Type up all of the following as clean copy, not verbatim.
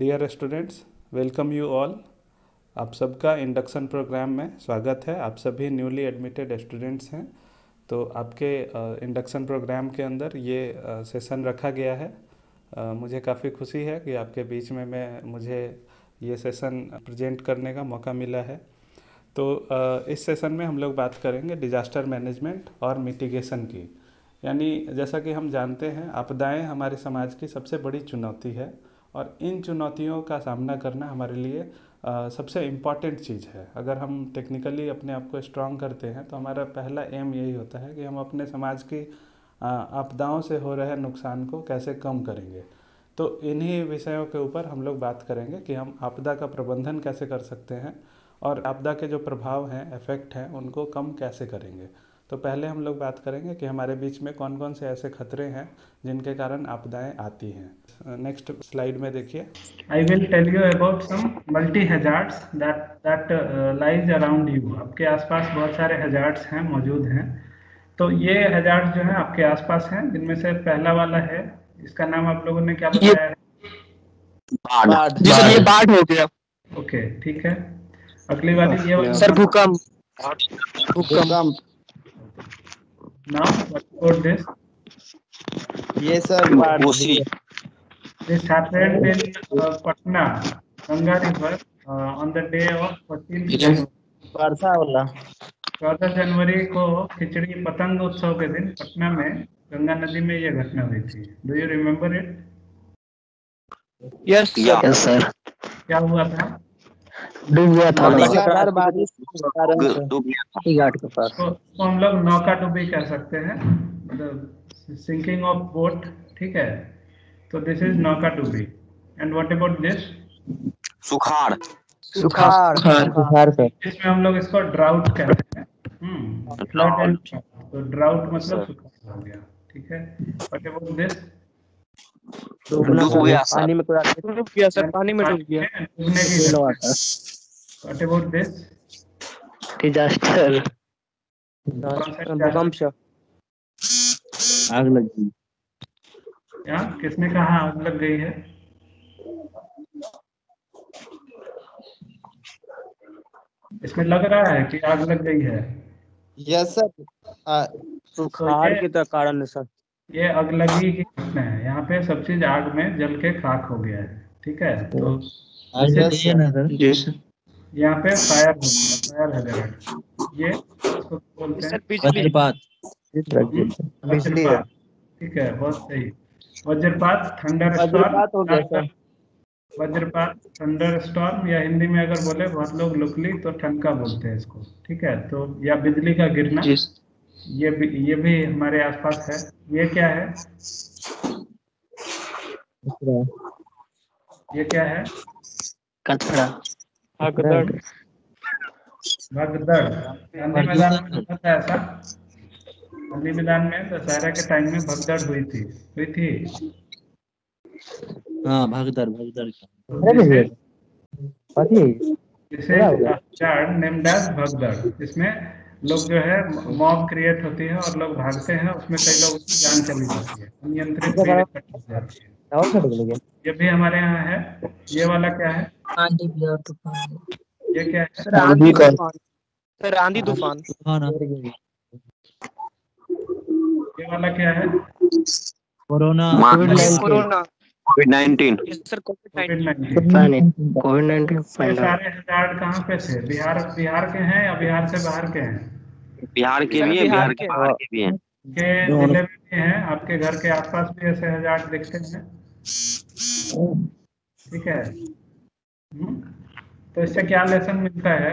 Dear students, welcome you all. आप सबका induction programme में स्वागत है। आप सभी न्यूली एडमिटेड स्टूडेंट्स हैं। तो आपके इंडक्शन प्रोग्राम के अंदर ये सेशन रखा गया है। मुझे काफ़ी खुशी है कि आपके बीच में मुझे ये सेशन प्रेजेंट करने का मौका मिला है। तो इस सेशन में हम लोग बात करेंगे डिज़ास्टर मैनेजमेंट और मिटिगेशन की। यानी जैसा कि हम जानते हैं, आपदाएं हमारे समाज की सबसे बड़ी चुनौती है और इन चुनौतियों का सामना करना हमारे लिए सबसे इम्पॉर्टेंट चीज़ है। अगर हम टेक्निकली अपने आप को स्ट्रांग करते हैं तो हमारा पहला एम यही होता है कि हम अपने समाज की आपदाओं से हो रहे नुकसान को कैसे कम करेंगे। तो इन्हीं विषयों के ऊपर हम लोग बात करेंगे कि हम आपदा का प्रबंधन कैसे कर सकते हैं और आपदा के जो प्रभाव हैं, इफ़ेक्ट हैं, उनको कम कैसे करेंगे। तो पहले हम लोग बात करेंगे कि हमारे बीच में कौन कौन से ऐसे खतरे हैं जिनके कारण आपदाएं आती हैं। नेक्स्ट स्लाइड में देखिए। I will tell you about some multi hazards that lies around you. आपके आसपास बहुत सारे हैजार्ड्स हैं, मौजूद हैं। तो ये हैजार्ड्स जो हैं आपके आसपास हैं, जिनमें से पहला वाला है, इसका नाम आप लोगों ने क्या बताया है? बाढ़। जी सर, ये बाढ़ हो गया। ओके, ठीक है। अगली वाली ये वाला सर भूकंप। Now what about this? ये sir Kosi. This happened in Patna, Ganga River, on the day of 14 January. वर्षा वाला। 14 जनवरी को खिचड़ी पतंग उत्सव के दिन पटना में गंगा नदी में यह घटना हुई थी। Do you remember it? Yes sir. क्या हुआ था? डूब गया था लगातार बारिश घाट के पास। तो हम लोग नौका डूबी कह सकते हैं, मतलब सिंकिंग ऑफ बोट। ठीक है, तो दिस इज नौका डूबी। And what about this? सुखाड़। सुखाड़ सर। इसमें हम लोग इसको ड्राउट कहते हैं। फ्लड एंड, तो ड्राउट मतलब सूखा हो गया। ठीक है, व्हाट अबाउट दिस? डूब गया सर। पानी में डूब गया सर, पानी में डूब गया। डूबने की घटना। What about this? डिजास्टर। भूकंप से आग लग गई। क्या, किसने कहा आग लग गई है? इसमें लग रहा है कि आग लग गई है। यस सर, सुखाड़ के कारण सर। ये अगलगी की घटना है। यहाँ पे सब चीज आग में जल के खाक हो गया है। ठीक है, तो यहाँ पे फायर हो गया, फायर हैजार्ड। ये इसको बोलते हैं वज्रपात। वज्रपात। ठीक है, बहुत सही। वज्रपात, थंडर स्टॉर्म। वज्रपात, थंडर स्टॉर्म, या हिंदी में अगर बोले बहुत लोग लोकली तो ठनका बोलते हैं इसको। ठीक है, तो या बिजली का गिरना, ये भी हमारे आसपास है। ये क्या है? ये क्या है? कचरा। भगदड़। गांधी मैदान में हुआ था ऐसा। गांधी मैदान में दशहरा के टाइम में भगदड़ हुई थी। हाँ, भगदड़। नेम्ड एज भगदड़। इसमें लोग जो है मॉब क्रिएट होती है और लोग भागते हैं, उसमें कई लोगों की जान चली जाती है, अनियंत्रित भीड़ इकट्ठी हो जाती है। ये भी हमारे यहाँ है। ये वाला क्या है? ये क्या है? सर आंधी तूफान। ये वाला क्या है? कोरोना। कोविड-19। सर कोविड-19। ये सारे हजार कहाँ पे थे? बिहार के हैं या बिहार से बाहर के हैं? बिहार के भी हैं, बिहार के बाहर के भी हैं। के जिले में भी हैं, आपके घर के आसपास भी ऐसे हजार दिखते हैं। ठीक है। तो इससे क्या लेसन मिलता है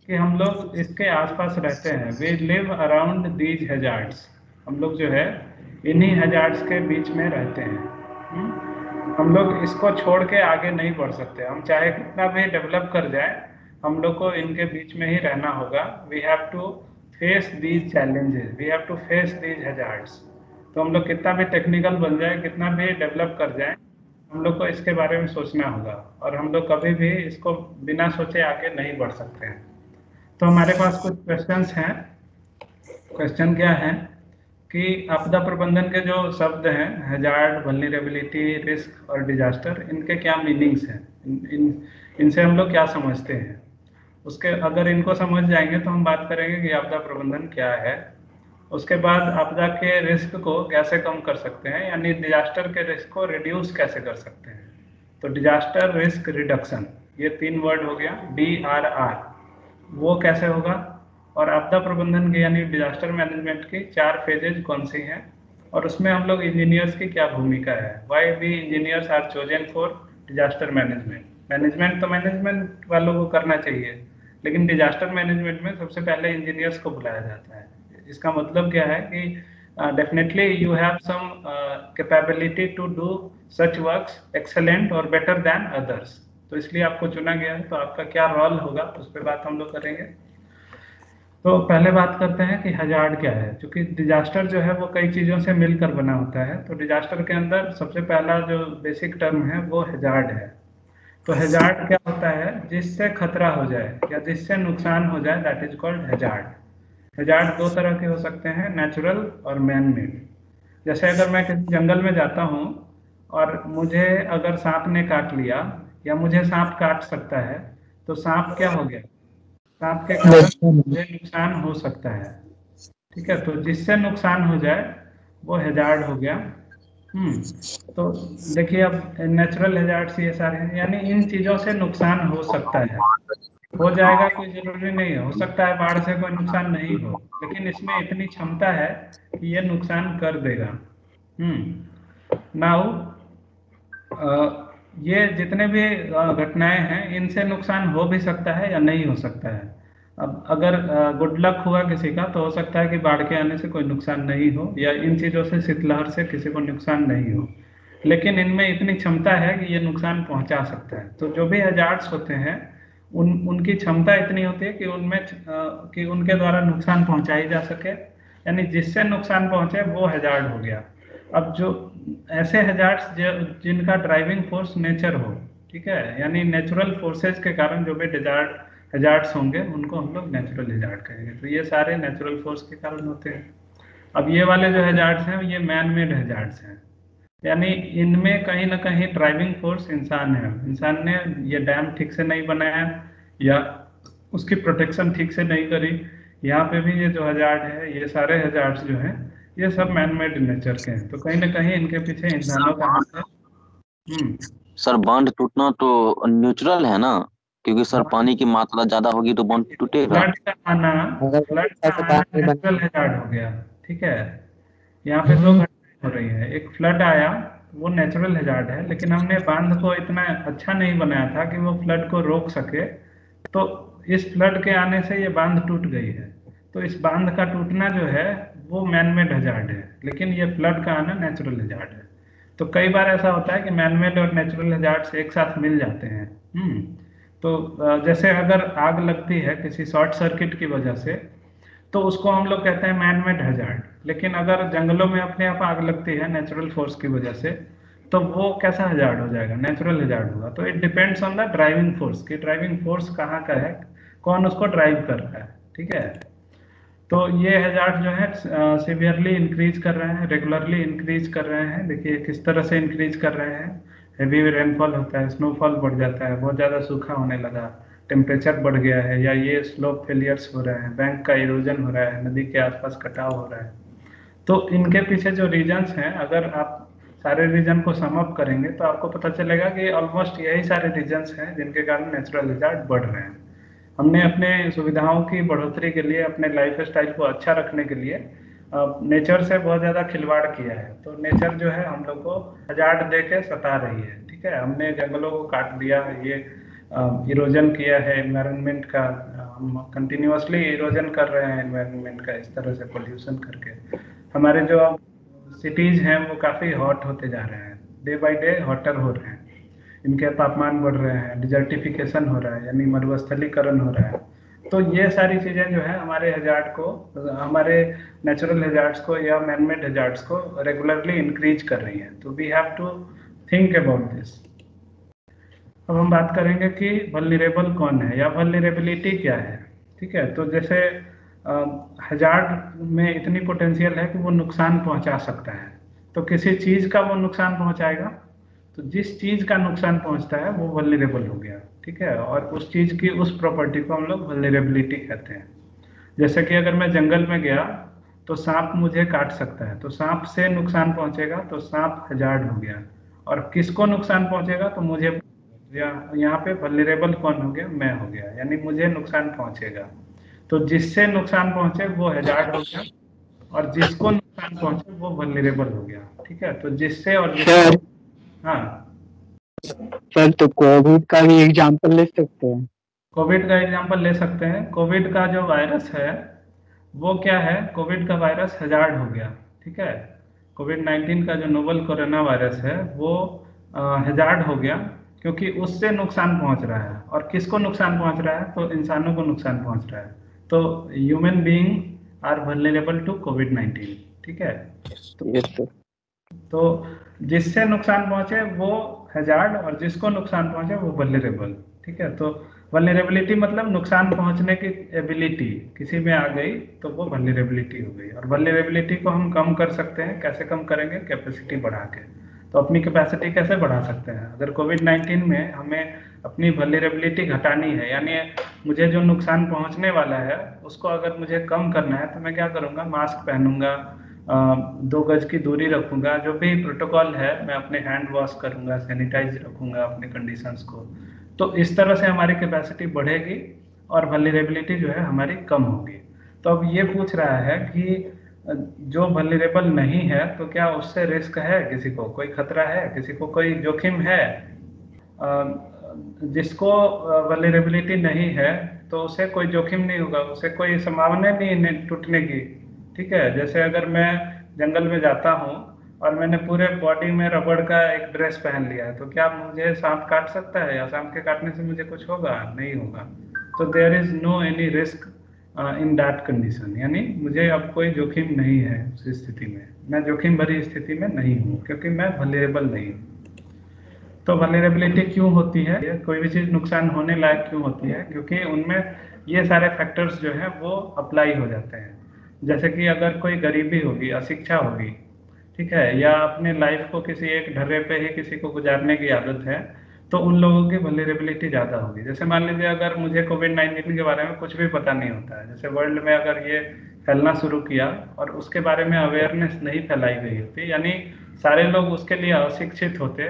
कि हम लोग इसके आसपास रहते हैं। We live around these hazards. हम लोग जो है इन्हीं हैजार्ड्स के बीच में रहते हैं। हम लोग इसको छोड़ के आगे नहीं बढ़ सकते। हम चाहे कितना भी डेवलप कर जाए, हम लोग को इनके बीच में ही रहना होगा। We have to face these challenges, we have to face these hazards. तो हम लोग कितना भी टेक्निकल बन जाए, कितना भी डेवलप कर जाए, हम लोग को इसके बारे में सोचना होगा और हम लोग कभी भी इसको बिना सोचे आगे नहीं बढ़ सकते हैं। तो हमारे पास कुछ क्वेश्चंस हैं। क्वेश्चन क्या है कि आपदा प्रबंधन के जो शब्द हैं, हैजार्ड, वल्नरेबिलिटी, रिस्क और डिजास्टर, इनके क्या मीनिंग्स हैं, इनसे हम लोग क्या समझते हैं। उसके अगर इनको समझ जाएंगे तो हम बात करेंगे कि आपदा प्रबंधन क्या है। उसके बाद आपदा के रिस्क को कैसे कम कर सकते हैं, यानी डिजास्टर के रिस्क को रिड्यूस कैसे कर सकते हैं। तो डिजास्टर रिस्क रिडक्शन, ये 3 वर्ड हो गया, DRR, वो कैसे होगा। और आपदा प्रबंधन की यानी डिजास्टर मैनेजमेंट की 4 फेजेज कौन सी हैं, और उसमें हम लोग इंजीनियर्स की क्या भूमिका है। Why we engineers are chosen for disaster management. Management तो मैनेजमेंट वालों को करना चाहिए, लेकिन डिजास्टर मैनेजमेंट में सबसे पहले इंजीनियर्स को बुलाया जाता है। इसका मतलब क्या है कि definitely you have some capability to do such works excellent और बेटर देन अदर्स, तो इसलिए आपको चुना गया है। तो आपका क्या रोल होगा उस पर बात हम लोग करेंगे। तो पहले बात करते हैं कि हैजार्ड क्या है। क्योंकि डिजास्टर जो है वो कई चीज़ों से मिलकर बना होता है, तो डिजास्टर के अंदर सबसे पहला जो बेसिक टर्म है वो हैजार्ड है। तो हैजार्ड क्या होता है, जिससे खतरा हो जाए या जिससे नुकसान हो जाए, that is called hazard. Hazard 2 तरह के हो सकते हैं, नेचुरल और मैन मेड। जैसे अगर मैं किसी जंगल में जाता हूँ और मुझे अगर सांप ने काट लिया या मुझे सांप काट सकता है, तो सांप क्या हो गया, सांप के कारण मुझे नुकसान हो सकता है। ठीक है, तो जिससे नुकसान हो जाए वो हैजार्ड हो गया। तो देखिए अब नेचुरल हैजार्ड्स ये सारे हैं, यानी इन चीजों से नुकसान हो सकता है। हो जाएगा कोई जरूरी नहीं है, हो सकता है बाढ़ से कोई नुकसान नहीं हो, लेकिन इसमें इतनी क्षमता है कि ये नुकसान कर देगा। नाउ ये जितने भी घटनाएं हैं, इनसे नुकसान हो भी सकता है या नहीं हो सकता है। अब अगर गुड लक हुआ किसी का, तो हो सकता है कि बाढ़ के आने से कोई नुकसान नहीं हो, या इन चीज़ों से शीतलहर से किसी को नुकसान नहीं हो, लेकिन इनमें इतनी क्षमता है कि ये नुकसान पहुंचा सकता है। तो जो भी हैजार्ड्स होते हैं उनकी क्षमता इतनी होती है कि उनमें कि उनके द्वारा नुकसान पहुंचाई जा सके, यानी जिससे नुकसान पहुंचे वो हैजार्ड हो गया। अब जो ऐसे हैजार्ड्स जिनका ड्राइविंग फोर्स नेचर हो, ठीक है, यानी नेचुरल फोर्सेस के कारण जो भी हैजार्ड्स होंगे उनको हम लोग नेचुरल हैजार्ड कहेंगे। तो ये सारे नेचुरल फोर्स के कारण होते हैं। अब ये वाले जो हैजार्ड्स हैं ये मैन मेड हैजार्ड्स हैं, यानी इनमें कहीं ना कहीं ड्राइविंग फोर्स इंसान है। इंसान ने ये डैम ठीक से नहीं बनाया या उसकी प्रोटेक्शन ठीक से नहीं करी। यहाँ पे भी ये जो हैजार्ड है, ये सारे हैजार्ड्स जो हैं ये सब मैन मेड नेचर के हैं, तो कहीं ना कहीं इनके पीछे इंसानों का हाथ है। सर बांध टूटना तो न्यूट्रल है ना, क्योंकि सर पानी की मात्रा ज्यादा होगी तो बांध टूटेगा। फ्लड का आना नेचुरल हैजार्ड हो गया। ठीक है, यहाँ पे 2 घटनाएं हो रही है। एक फ्लड आया, वो नेचुरल हैजार्ड है, लेकिन हमने बांध को इतना अच्छा नहीं बनाया था कि वो फ्लड को रोक सके, तो इस फ्लड के आने से ये बांध टूट गई है। तो इस बांध का टूटना जो है वो मैन मेड हैजार्ड है, लेकिन ये फ्लड का आना नेचुरल हैजार्ड है। तो कई बार ऐसा होता है कि मैन मेड और नेचुरल हैजार्ड्स एक साथ मिल जाते हैं। तो जैसे अगर आग लगती है किसी शॉर्ट सर्किट की वजह से, तो उसको हम लोग कहते हैं मैन मेड हैजार्ड। लेकिन अगर जंगलों में अपने आप आग लगती है नेचुरल फोर्स की वजह से, तो वो कैसा हैजार्ड हो जाएगा, नेचुरल हैजार्ड होगा। तो it depends on the driving force, कि ड्राइविंग फोर्स कहाँ का है, कौन उसको ड्राइव कर रहा है। ठीक है, तो ये हैजार्ड जो है सीवियरली इंक्रीज कर रहे हैं, रेगुलरली इंक्रीज कर रहे हैं। देखिए किस तरह से इंक्रीज कर रहे हैं। हेवी रेनफॉल होता है, स्नोफॉल बढ़ जाता है, बहुत ज़्यादा सूखा होने लगा, टेम्परेचर बढ़ गया है, या ये स्लोप फेलियर्स हो रहे हैं, बैंक का इरोजन हो रहा है, नदी के आसपास कटाव हो रहा है। तो इनके पीछे जो रीजन्स हैं, अगर आप सारे रीजन को सम अप करेंगे तो आपको पता चलेगा कि ऑलमोस्ट यही सारे रीजन्स हैं जिनके कारण नेचुरल हैजार्ड बढ़ रहे हैं। हमने अपने सुविधाओं की बढ़ोतरी के लिए, अपने लाइफ स्टाइल को अच्छा रखने के लिए नेचर से बहुत ज़्यादा खिलवाड़ किया है। तो नेचर जो है हम लोग को हैजार्ड दे के सता रही है। ठीक है, हमने जंगलों को काट दिया, ये इरोजन किया है एनवायरनमेंट का, हम कंटिन्यूअसली इरोजन कर रहे हैं एनवायरनमेंट का, इस तरह से पोल्यूशन करके हमारे जो सिटीज़ हैं वो काफ़ी हॉट होते जा रहे हैं, डे बाय डे हॉटर हो रहे हैं, इनके तापमान बढ़ रहे हैं, डिजर्टिफिकेशन हो रहा है, यानी मरुस्थलीकरण हो रहा है। तो ये सारी चीज़ें जो है हमारे हैजार्ड को, हमारे नेचुरल हैजार्ड्स को या मैनमेड हैजार्ड्स को रेगुलरली इंक्रीज कर रही हैं। तो we have to think about this. अब हम बात करेंगे कि वल्नरेबल कौन है या वल्नरेबिलिटी क्या है। ठीक है, तो जैसे हजार्ड में इतनी पोटेंशियल है कि वो नुकसान पहुंचा सकता है। तो किसी चीज़ का वो नुकसान पहुंचाएगा, तो जिस चीज़ का नुकसान पहुंचता है वो वल्नरेबल हो गया, ठीक है। और उस चीज़ की उस प्रॉपर्टी को हम लोग वल्नरेबिलिटी कहते हैं। जैसे कि अगर मैं जंगल में गया तो सांप मुझे काट सकता है, तो सांप से नुकसान पहुंचेगा तो सांप हजार्ड हो गया। और किसको नुकसान पहुंचेगा, तो मुझे, यहाँ पे वल्नरेबल कौन हो गया, मैं हो गया, यानी मुझे नुकसान पहुंचेगा। तो जिससे नुकसान पहुंचे वो हजार्ड हो गया, और जिसको नुकसान पहुंचे वो वल्नरेबल हो गया, ठीक है। तो जिससे और सर हाँ सर, तो कोविड का भी एग्जांपल ले सकते हैं? कोविड का एग्जांपल ले सकते हैं। कोविड का जो वायरस है वो क्या है, कोविड का वायरस हजार्ड हो गया, ठीक है। कोविड-19 का जो नोवल कोरोना वायरस है वो हजार्ड हो गया, क्योंकि उससे नुकसान पहुंच रहा है। और किसको नुकसान पहुंच रहा है, तो इंसानों को नुकसान पहुंच रहा है। तो human being are vulnerable to कोविड-19, ठीक है। Yes sir. तो जिससे नुकसान पहुंचे वो हजार्ड, और जिसको नुकसान पहुंचे वो वल्नरेबल, ठीक है। तो वल्नरेबिलिटी मतलब नुकसान पहुंचने की एबिलिटी किसी में आ गई तो वो वल्नरेबिलिटी हो गई। और वल्नरेबिलिटी को हम कम कर सकते हैं, कैसे कम करेंगे, कैपेसिटी बढ़ा के। तो अपनी कैपेसिटी कैसे बढ़ा सकते हैं, अगर कोविड-19 में हमें अपनी वल्नरेबिलिटी घटानी है, यानी मुझे जो नुकसान पहुंचने वाला है उसको अगर मुझे कम करना है, तो मैं क्या करूंगा, मास्क पहनूंगा, 2 गज की दूरी रखूंगा, जो भी प्रोटोकॉल है मैं अपने हैंड वॉश करूंगा, सैनिटाइज रखूंगा अपने कंडीशंस को। तो इस तरह से हमारी कैपेसिटी बढ़ेगी और वल्नरेबिलिटी जो है हमारी कम होगी। तो अब ये पूछ रहा है कि जो वल्नरेबल नहीं है तो क्या उससे रिस्क है, किसी को कोई खतरा है, किसी को कोई जोखिम है। जिसको वल्नरेबिलिटी नहीं है तो उसे कोई जोखिम नहीं होगा, उसे कोई संभावना नहीं है टूटने की, ठीक है। जैसे अगर मैं जंगल में जाता हूँ और मैंने पूरे बॉडी में रबड़ का एक ड्रेस पहन लिया है, तो क्या मुझे सांप काट सकता है, या सांप के काटने से मुझे कुछ होगा, नहीं होगा। तो there is no any risk in that condition, यानी मुझे अब कोई जोखिम नहीं है उस स्थिति में, मैं जोखिम भरी स्थिति में नहीं हूँ, क्योंकि मैं वल्नरेबल नहीं हूँ। तो वल्नरेबिलिटी क्यों होती है, कोई भी चीज़ नुकसान होने लायक क्यों होती है, क्योंकि उनमें ये सारे फैक्टर्स जो हैं वो अप्लाई हो जाते हैं। जैसे कि अगर कोई गरीबी होगी, अशिक्षा होगी, ठीक है, या अपने लाइफ को किसी एक ढर्रे पे ही किसी को गुजारने की आदत है, तो उन लोगों की वल्नरेबिलिटी ज़्यादा होगी। जैसे मान लीजिए अगर मुझे कोविड-19 के बारे में कुछ भी पता नहीं होता है, जैसे वर्ल्ड में अगर ये फैलना शुरू किया और उसके बारे में अवेयरनेस नहीं फैलाई गई होती, यानी सारे लोग उसके लिए अशिक्षित होते,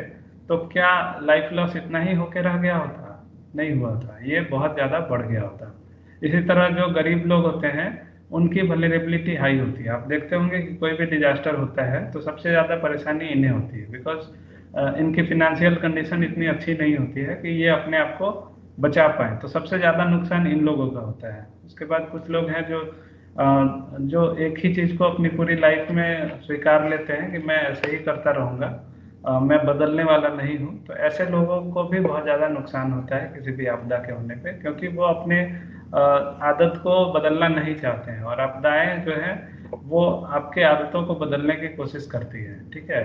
तो क्या लाइफ लॉस इतना ही होके रह गया होता, नहीं हुआ था, ये बहुत ज़्यादा बढ़ गया होता। इसी तरह जो गरीब लोग होते हैं उनकी वल्नरेबिलिटी हाई होती है। आप देखते होंगे कि कोई भी डिजास्टर होता है तो सबसे ज़्यादा परेशानी इन्हें होती है, बिकॉज इनकी फिनेंशियल कंडीशन इतनी अच्छी नहीं होती है कि ये अपने आप को बचा पाएँ। तो सबसे ज़्यादा नुकसान इन लोगों का होता है। उसके बाद कुछ लोग हैं जो एक ही चीज़ को अपनी पूरी लाइफ में स्वीकार लेते हैं कि मैं ऐसे ही करता रहूँगा, मैं बदलने वाला नहीं हूँ। तो ऐसे लोगों को भी बहुत ज़्यादा नुकसान होता है किसी भी आपदा के होने पे, क्योंकि वो अपने आदत को बदलना नहीं चाहते हैं, और आपदाएं जो हैं वो आपके आदतों को बदलने की कोशिश करती है, ठीक है।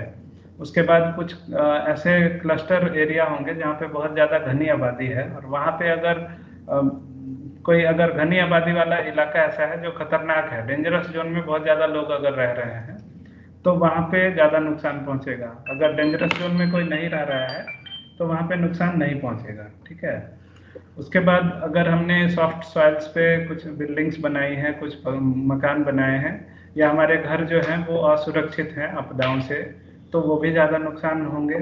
उसके बाद कुछ ऐसे क्लस्टर एरिया होंगे जहाँ पे बहुत ज़्यादा घनी आबादी है, और वहाँ पे अगर कोई अगर घनी आबादी वाला इलाका ऐसा है जो खतरनाक है, डेंजरस जोन में बहुत ज़्यादा लोग अगर रह रहे हैं, तो वहाँ पे ज़्यादा नुकसान पहुँचेगा। अगर डेंजरस जोन में कोई नहीं रह रहा है तो वहाँ पे नुकसान नहीं पहुँचेगा, ठीक है। उसके बाद अगर हमने सॉफ्ट सॉइल्स पे कुछ बिल्डिंग्स बनाई हैं, कुछ मकान बनाए हैं, या हमारे घर जो हैं वो असुरक्षित हैं आपदाओं से, तो वो भी ज़्यादा नुकसान होंगे,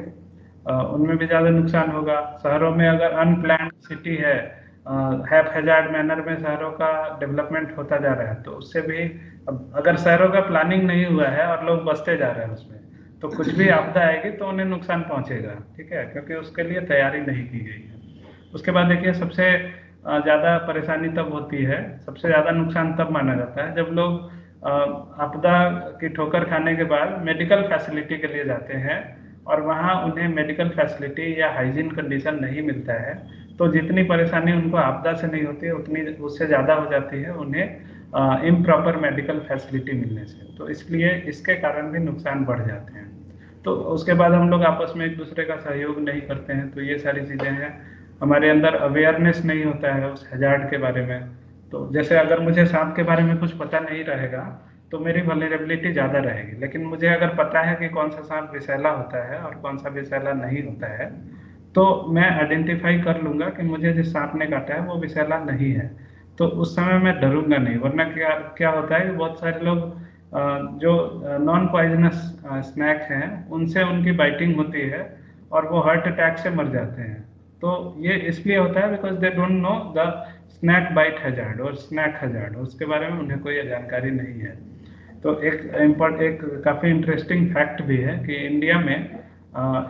उनमें भी ज़्यादा नुकसान होगा। शहरों में अगर अनप्लान्ड सिटी है, हैज़ार्ड मैनर में शहरों का डेवलपमेंट होता जा रहा है, तो उससे भी अगर शहरों का प्लानिंग नहीं हुआ है और लोग बसते जा रहे हैं उसमें, तो कुछ भी आपदा आएगी तो उन्हें नुकसान पहुंचेगा, ठीक है, क्योंकि उसके लिए तैयारी नहीं की गई है। उसके बाद देखिए सबसे ज़्यादा परेशानी तब होती है, सबसे ज़्यादा नुकसान तब माना जाता है जब लोग आपदा की ठोकर खाने के बाद मेडिकल फैसिलिटी के लिए जाते हैं और वहाँ उन्हें मेडिकल फैसिलिटी या हाइजीन कंडीशन नहीं मिलता है। तो जितनी परेशानी उनको आपदा से नहीं होती है उतनी उससे ज़्यादा हो जाती है उन्हें इम्प्रॉपर मेडिकल फैसिलिटी मिलने से। तो इसलिए इसके कारण भी नुकसान बढ़ जाते हैं। तो उसके बाद हम लोग आपस में एक दूसरे का सहयोग नहीं करते हैं, तो ये सारी चीज़ें हैं। हमारे अंदर अवेयरनेस नहीं होता है उस हैजार्ड के बारे में, तो जैसे अगर मुझे सांप के बारे में कुछ पता नहीं रहेगा तो मेरी वल्नरेबिलिटी ज़्यादा रहेगी, लेकिन मुझे अगर पता है कि कौन सा सांप विषैला होता है और कौन सा विषैला नहीं होता है, तो मैं आइडेंटिफाई कर लूँगा कि मुझे जिस सांप ने काटा है वो विषैला नहीं है, तो उस समय मैं डरूंगा नहीं। वरना क्या क्या होता है कि बहुत सारे लोग जो नॉन पॉइजनस स्नैक हैं उनसे उनकी बाइटिंग होती है और वो हार्ट अटैक से मर जाते हैं। तो ये इसलिए होता है because they don't know the snake bite hazard और स्नैक हैजार्ड, उसके बारे में उन्हें कोई जानकारी नहीं है। तो एक काफ़ी इंटरेस्टिंग फैक्ट भी है कि इंडिया में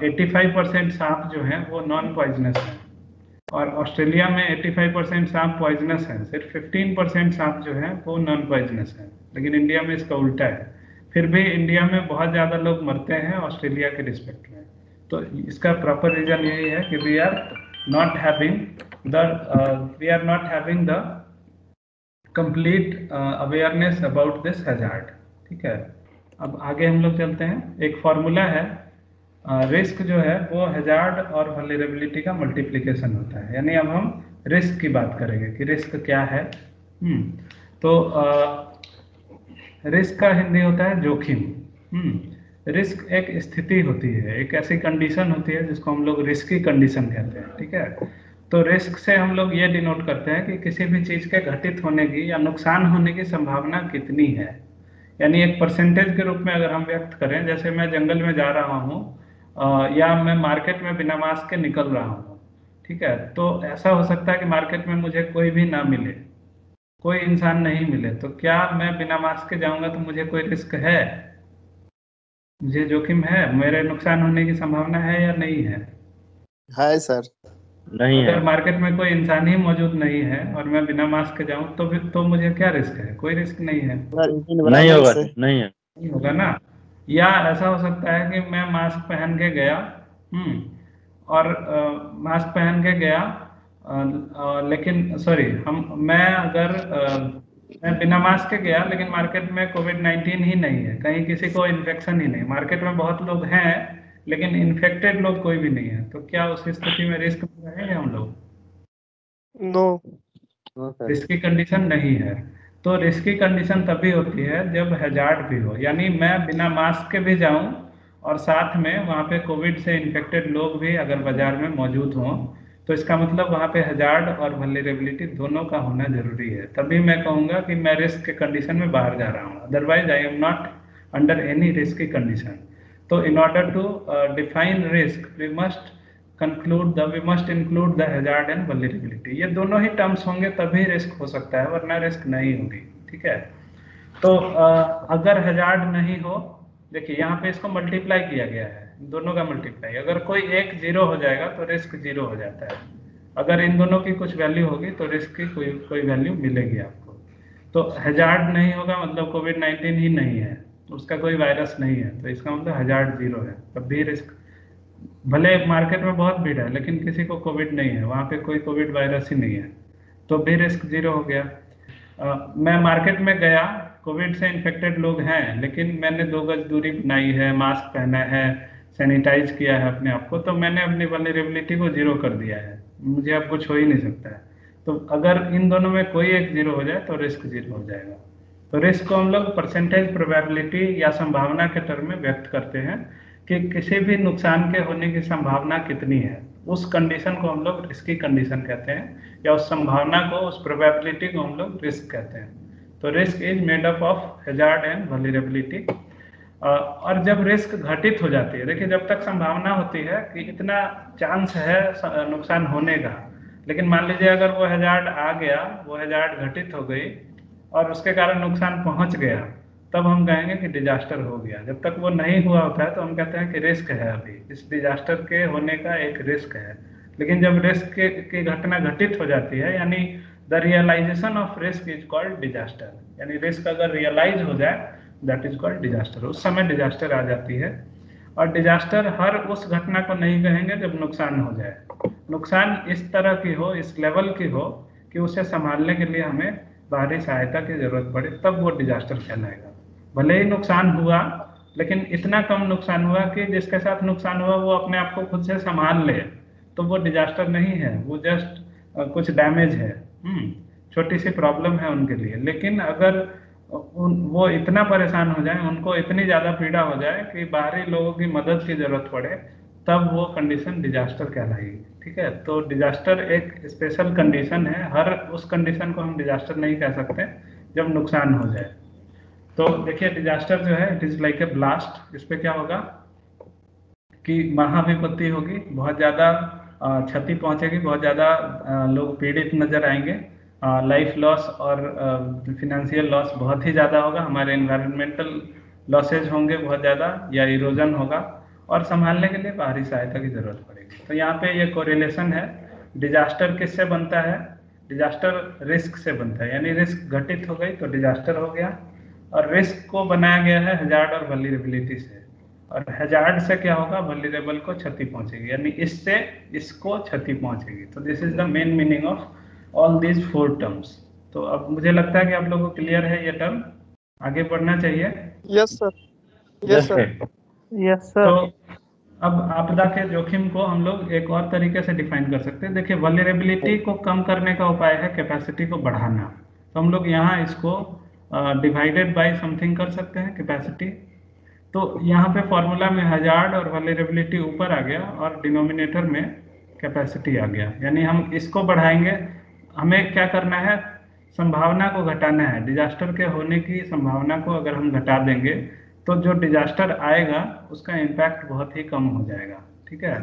85% सांप जो हैं वो नॉन पॉइजनस हैं और ऑस्ट्रेलिया में 85% सांप पॉइजनस हैं, सिर्फ 15% सांप जो हैं वो नॉन पॉइजनस हैं, लेकिन इंडिया में इसका उल्टा है। फिर भी इंडिया में बहुत ज़्यादा लोग मरते हैं ऑस्ट्रेलिया के रिस्पेक्ट में। तो इसका प्रॉपर रीज़न यही है कि we are not having the complete awareness about this hazard. ठीक है, अब आगे हम लोग चलते हैं। एक फॉर्मूला है, रिस्क जो है वो हैजार्ड और वल्नरेबिलिटी का मल्टीप्लिकेशन होता है, यानी अब हम रिस्क की बात करेंगे कि रिस्क क्या है। तो रिस्क का हिंदी होता है जोखिम। रिस्क एक स्थिति होती है, एक ऐसी कंडीशन होती है जिसको हम लोग रिस्की कंडीशन कहते हैं। ठीक है, तो रिस्क से हम लोग ये डिनोट करते हैं कि किसी भी चीज़ के घटित होने की या नुकसान होने की संभावना कितनी है, यानी एक परसेंटेज के रूप में अगर हम व्यक्त करें, जैसे मैं जंगल में जा रहा हूँ या मैं मार्केट में बिना मास्क के निकल रहा हूँ। ठीक है, तो ऐसा हो सकता है कि मार्केट में मुझे कोई भी ना मिले, कोई इंसान नहीं मिले, तो क्या मैं बिना मास्क के जाऊंगा तो मुझे कोई रिस्क है, मुझे जोखिम है, मेरे नुकसान होने की संभावना है या नहीं है? है सर। नहीं है। अगर मार्केट में कोई इंसान ही मौजूद नहीं है और मैं बिना मास्क के जाऊं तो मुझे क्या रिस्क है? कोई रिस्क नहीं है। नहीं होगा, नहीं है, नहीं होगा ना। या ऐसा हो सकता है कि मैं मास्क पहन के गया और मास्क पहन के गया लेकिन सॉरी मैं अगर मैं बिना मास्क के गया लेकिन मार्केट में कोविड-19 ही नहीं है, कहीं किसी को इन्फेक्शन ही नहीं, मार्केट में बहुत लोग हैं लेकिन इन्फेक्टेड लोग कोई भी नहीं है, तो क्या उस स्थिति में रिस्क में रहेंगे हम लोग? नो, रिस्की कंडीशन नहीं है। तो रिस्की कंडीशन तभी होती है जब हैजार्ड भी हो, यानी मैं बिना मास्क के भी जाऊं और साथ में वहां पे कोविड से इन्फेक्टेड लोग भी अगर बाजार में मौजूद हों, तो इसका मतलब वहां पे हैजार्ड और वल्नरेबिलिटी दोनों का होना जरूरी है, तभी मैं कहूंगा कि मैं रिस्क के कंडीशन में बाहर जा रहा हूँ। Otherwise I am not under any risky condition. तो in order to define risk we must include the hazard and vulnerability. ये दोनों ही टर्म्स होंगे तभी रिस्क हो सकता है, वरना रिस्क नहीं होगी। ठीक है, तो अगर हैजार्ड नहीं हो, देखिए यहाँ पे इसको मल्टीप्लाई किया गया है, दोनों का मल्टीप्लाई। अगर कोई एक 0 हो जाएगा तो रिस्क 0 हो जाता है, अगर इन दोनों की कुछ वैल्यू होगी तो रिस्क की कोई वैल्यू मिलेगी आपको। तो हैजार्ड नहीं होगा मतलब कोविड-19 ही नहीं है, उसका कोई वायरस नहीं है, तो इसका मतलब हैजार्ड 0 है, तब भी रिस्क। भले मार्केट में बहुत भीड़ है लेकिन किसी को कोविड नहीं है, वहाँ पे कोई कोविड वायरस ही नहीं है, तो भी रिस्क 0 हो गया। मैं मार्केट में गया, कोविड से इन्फेक्टेड लोग हैं लेकिन मैंने 2 गज दूरी बनाई है, मास्क पहना है, सैनिटाइज किया है अपने आप को, तो मैंने अपनी वल्नरेबिलिटी को 0 कर दिया है, मुझे अब कुछ हो ही नहीं सकता है। तो अगर इन दोनों में कोई एक 0 हो जाए तो रिस्क 0 हो जाएगा। तो रिस्क को हम लोग परसेंटेज प्रोबेबिलिटी या संभावना के टर्म में व्यक्त करते हैं कि किसी भी नुकसान के होने की संभावना कितनी है, उस कंडीशन को हम लोग रिस्की कंडीशन कहते हैं, या उस संभावना को, उस प्रोबेबिलिटी को हम लोग रिस्क कहते हैं। तो risk is made up of hazard and vulnerability. और जब रिस्क घटित हो जाती है, देखिए जब तक संभावना होती है कि इतना चांस है नुकसान होने का, लेकिन मान लीजिए अगर वो हैजार्ड आ गया, वो हैजार्ड घटित हो गई और उसके कारण नुकसान पहुंच गया, तब हम कहेंगे कि डिजास्टर हो गया। जब तक वो नहीं हुआ होता है तो हम कहते हैं कि रिस्क है, अभी इस डिजास्टर के होने का एक रिस्क है। लेकिन जब रिस्क की घटना घटित हो जाती है, यानी the realization of risk is called disaster, यानी रिस्क अगर रियलाइज हो जाए दैट इज कॉल्ड डिजास्टर, उस समय डिजास्टर आ जाती है। और डिजास्टर हर उस घटना को नहीं कहेंगे जब नुकसान हो जाए, नुकसान इस तरह की हो, इस लेवल की हो कि उसे संभालने के लिए हमें बाहरी सहायता की जरूरत पड़े, तब वो डिजास्टर कहलाएगा। भले ही नुकसान हुआ लेकिन इतना कम नुकसान हुआ कि जिसके साथ नुकसान हुआ वो अपने आप को खुद से संभाल ले, तो वो डिजास्टर नहीं है, वो जस्ट कुछ डैमेज है। छोटी सी प्रॉब्लम है उनके लिए। लेकिन अगर वो इतना परेशान हो जाए, उनको इतनी ज़्यादा पीड़ा हो जाए कि बाहरी लोगों की मदद की ज़रूरत पड़े, तब वो कंडीशन डिजास्टर कहलाएगी। ठीक है, तो डिजास्टर एक स्पेशल कंडीशन है, हर उस कंडीशन को हम डिजास्टर नहीं कह सकते जब नुकसान हो जाए। तो देखिए डिजास्टर जो है it is like a blast. इस पे क्या होगा कि महाविपत्ति होगी, बहुत ज़्यादा क्षति पहुंचेगी, बहुत ज़्यादा लोग पीड़ित नजर आएंगे, लाइफ लॉस और फिनेंशियल लॉस बहुत ही ज़्यादा होगा, हमारे एनवायरमेंटल लॉसेज होंगे बहुत ज़्यादा या इरोजन होगा, और संभालने के लिए बाहरी सहायता की ज़रूरत पड़ेगी। तो यहाँ पे ये कोरिलेशन है। डिजास्टर किससे बनता है? डिजास्टर रिस्क से बनता है, यानी रिस्क घटित हो गई तो डिजास्टर हो गया, और रिस्क को बनाया गया है हैजार्ड और वल्नरेबिलिटी से। और हैजार्ड से क्या होगा? वल्नरेबल को क्षति पहुंचेगी, यानी इससे इसको क्षति पहुंचेगी। तो this is the main meaning of all these 4 terms. तो अब मुझे लगता है कि आप लोगों को क्लियर है ये टर्म, आगे बढ़ना चाहिए। Yes sir, yes sir, yes sir. तो अब आपदा के जोखिम को हम लोग एक और तरीके से डिफाइन कर सकते हैं। देखिए वल्नरेबिलिटी को कम करने का उपाय है कैपेसिटी को बढ़ाना। तो हम लोग यहाँ इसको डिवाइडेड बाय समथिंग कर सकते हैं, कैपेसिटी। तो यहाँ पे फॉर्मूला में हैजार्ड और वल्नरेबिलिटी ऊपर आ गया और डिनोमिनेटर में कैपेसिटी आ गया, यानी हम इसको बढ़ाएंगे। हमें क्या करना है? संभावना को घटाना है। डिजास्टर के होने की संभावना को अगर हम घटा देंगे तो जो डिजास्टर आएगा उसका इम्पैक्ट बहुत ही कम हो जाएगा। ठीक है,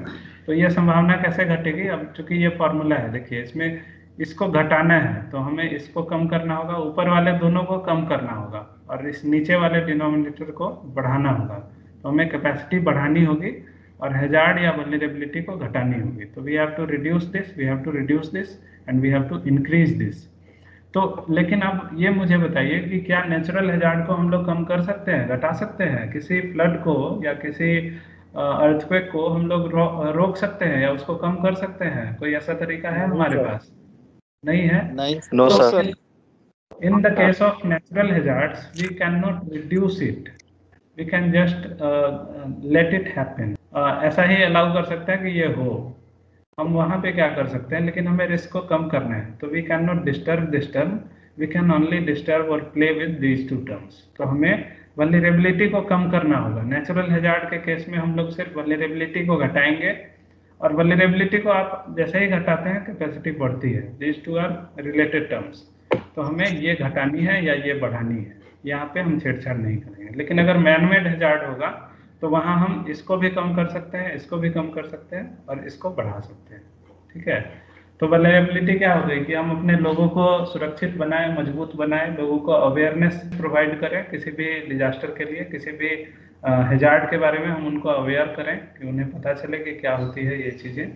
तो ये संभावना कैसे घटेगी? अब चूंकि ये फॉर्मूला है, देखिए इसमें इसको घटाना है तो हमें इसको कम करना होगा, ऊपर वाले दोनों को कम करना होगा, और इस नीचे वाले डिनोमिनेटर को बढ़ाना होगा। तो हमें कैपेसिटी बढ़ानी होगी और हैजार्ड या वल्नरेबिलिटी को घटानी होगी। तो we have to reduce this, we have to reduce this and we have to increase this. तो लेकिन अब ये मुझे बताइए कि क्या नेचुरल हैजार्ड को हम लोग कम कर सकते हैं, घटा सकते हैं? किसी फ्लड को या किसी अर्थक्वेक को हम लोग रोक सकते हैं या उसको कम कर सकते हैं? कोई ऐसा तरीका है हमारे पास? नहीं है। नहीं, नो तो sir. in the case of natural hazards we cannot reduce it, we can just let it happen। ऐसा ही अलाउ कर सकते हैं कि ये हो, हम वहाँ पे क्या कर सकते हैं, लेकिन हमें रिस्क को कम करना है। तो we can not disturb this term, we can only disturb और प्ले विद दीज 2 टर्म्स। तो हमें वल्नरेबिलिटी को कम करना होगा। नेचुरल हैजार्ड के केस में हम लोग सिर्फ वल्नरेबिलिटी को घटाएंगे, और वल्नरेबिलिटी को आप जैसे ही घटाते हैं कैपेसिटी बढ़ती है। These 2 are related terms. तो हमें ये घटानी है या ये बढ़ानी है, यहाँ पे हम छेड़छाड़ नहीं करेंगे। लेकिन अगर मैनमेड हैजार्ड होगा तो वहाँ हम इसको भी कम कर सकते हैं, इसको भी कम कर सकते हैं और इसको बढ़ा सकते हैं। ठीक है, तो वल्नरेबिलिटी क्या हो गई कि हम अपने लोगों को सुरक्षित बनाएं, मजबूत बनाएं, लोगों को अवेयरनेस प्रोवाइड करें किसी भी डिजास्टर के लिए, किसी भी हैजार्ड के बारे में हम उनको अवेयर करें कि उन्हें पता चले कि क्या होती है ये चीज़ें।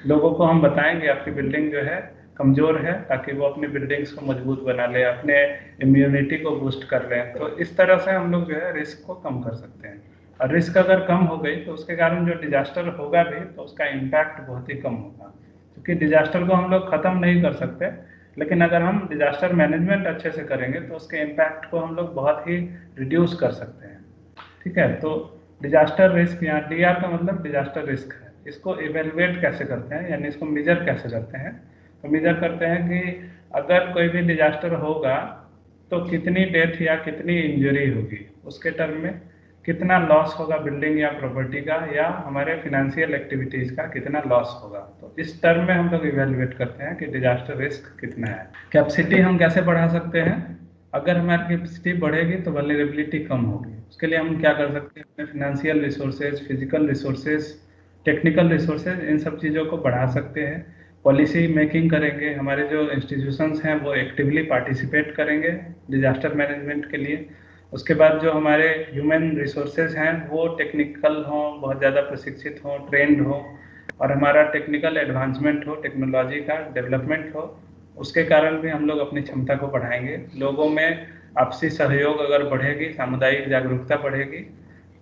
लोगों को हम बताएं कि आपकी बिल्डिंग जो है कमज़ोर है, ताकि वो अपनी बिल्डिंग्स को मजबूत बना ले, अपने इम्यूनिटी को बूस्ट कर लें। तो इस तरह से हम लोग जो है रिस्क को कम कर सकते हैं। और रिस्क अगर कम हो गई तो उसके कारण जो डिजास्टर होगा भी तो उसका इम्पैक्ट बहुत ही कम होगा, क्योंकि डिजास्टर को हम लोग ख़त्म नहीं कर सकते, लेकिन अगर हम डिजास्टर मैनेजमेंट अच्छे से करेंगे तो उसके इम्पैक्ट को हम लोग बहुत ही रिड्यूस कर सकते हैं। ठीक है, तो डिजास्टर रिस्क, यहाँ DR का मतलब डिजास्टर रिस्क है। इसको इवेलुएट कैसे करते हैं, यानी इसको मेजर कैसे करते हैं? तो मेजर करते हैं कि अगर कोई भी डिजास्टर होगा तो कितनी डेथ या कितनी इंजरी होगी, उसके टर्म में कितना लॉस होगा बिल्डिंग या प्रॉपर्टी का, या हमारे फिनेंशियल एक्टिविटीज़ का कितना लॉस होगा। तो इस टर्म में हम लोग इवेलुएट करते हैं कि डिजास्टर रिस्क कितना है। कैपेसिटी हम कैसे बढ़ा सकते हैं? अगर हमारी कैपेसिटी बढ़ेगी तो वल्नरेबिलिटी कम होगी। उसके लिए हम क्या कर सकते हैं? अपने financial resources, physical resources, technical resources, इन सब चीज़ों को बढ़ा सकते हैं। पॉलिसी मेकिंग करेंगे, हमारे जो इंस्टीट्यूशंस हैं वो एक्टिवली पार्टिसिपेट करेंगे डिजास्टर मैनेजमेंट के लिए। उसके बाद जो हमारे ह्यूमन रिसोर्सेज हैं वो टेक्निकल हों, बहुत ज़्यादा प्रशिक्षित हों, ट्रेंड हों, और हमारा टेक्निकल एडवांसमेंट हो, टेक्नोलॉजी का डेवलपमेंट हो। उसके कारण भी हम लोग अपनी क्षमता को बढ़ाएंगे। लोगों में आपसी सहयोग अगर बढ़ेगी, सामुदायिक जागरूकता बढ़ेगी,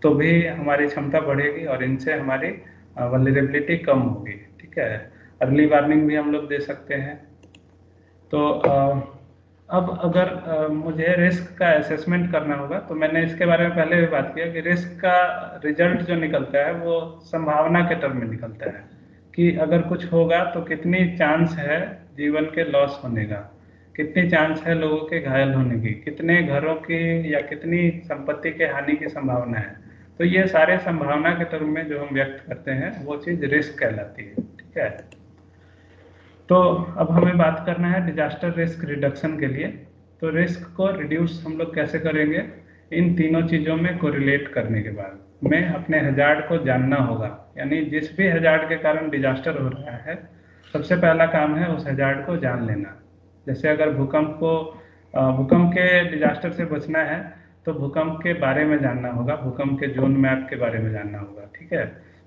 तो भी हमारी क्षमता बढ़ेगी और इनसे हमारी वल्नरेबिलिटी कम होगी। ठीक है, अर्ली वार्निंग भी हम लोग दे सकते हैं। तो अब अगर मुझे रिस्क का असेसमेंट करना होगा तो मैंने इसके बारे में पहले भी बात किया कि रिस्क का रिजल्ट जो निकलता है वो संभावना के टर्म में निकलता है कि अगर कुछ होगा तो कितनी चांस है जीवन के लॉस होने का, कितनी चांस है लोगों के घायल होने की, कितने घरों की या कितनी संपत्ति के हानि की संभावना है। तो ये सारे संभावना के टर्म में जो हम व्यक्त करते हैं वो चीज़ रिस्क कहलाती है। ठीक है, तो अब हमें बात करना है डिजास्टर रिस्क रिडक्शन के लिए। तो रिस्क को रिड्यूस हम लोग कैसे करेंगे? इन तीनों चीज़ों में कोरिलेट करने के बाद में अपने हजार्ड को जानना होगा। यानी जिस भी हजार्ड के कारण डिजास्टर हो रहा है, सबसे पहला काम है उस हजार्ड को जान लेना। जैसे अगर भूकंप के डिजास्टर से बचना है तो भूकंप के बारे में जानना होगा, भूकंप के जोन मैप के बारे में जानना होगा। ठीक है,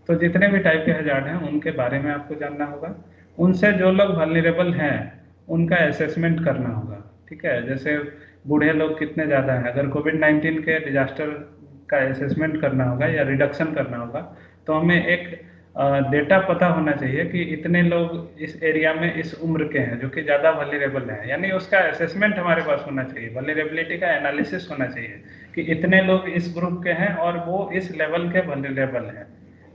तो जितने भी टाइप के हजार्ड हैं उनके बारे में आपको जानना होगा। उनसे जो लोग वल्नरेबल हैं उनका असेसमेंट करना होगा। ठीक है, जैसे बूढ़े लोग कितने ज़्यादा हैं, अगर कोविड-19 के डिजास्टर का असेसमेंट करना होगा या रिडक्शन करना होगा तो हमें एक डेटा पता होना चाहिए कि इतने लोग इस एरिया में इस उम्र के हैं जो कि ज़्यादा वल्नरेबल हैं, यानी उसका असेसमेंट हमारे पास होना चाहिए, वल्नरेबिलिटी का एनालिसिस होना चाहिए कि इतने लोग इस ग्रुप के हैं और वो इस लेवल के वल्नरेबल हैं।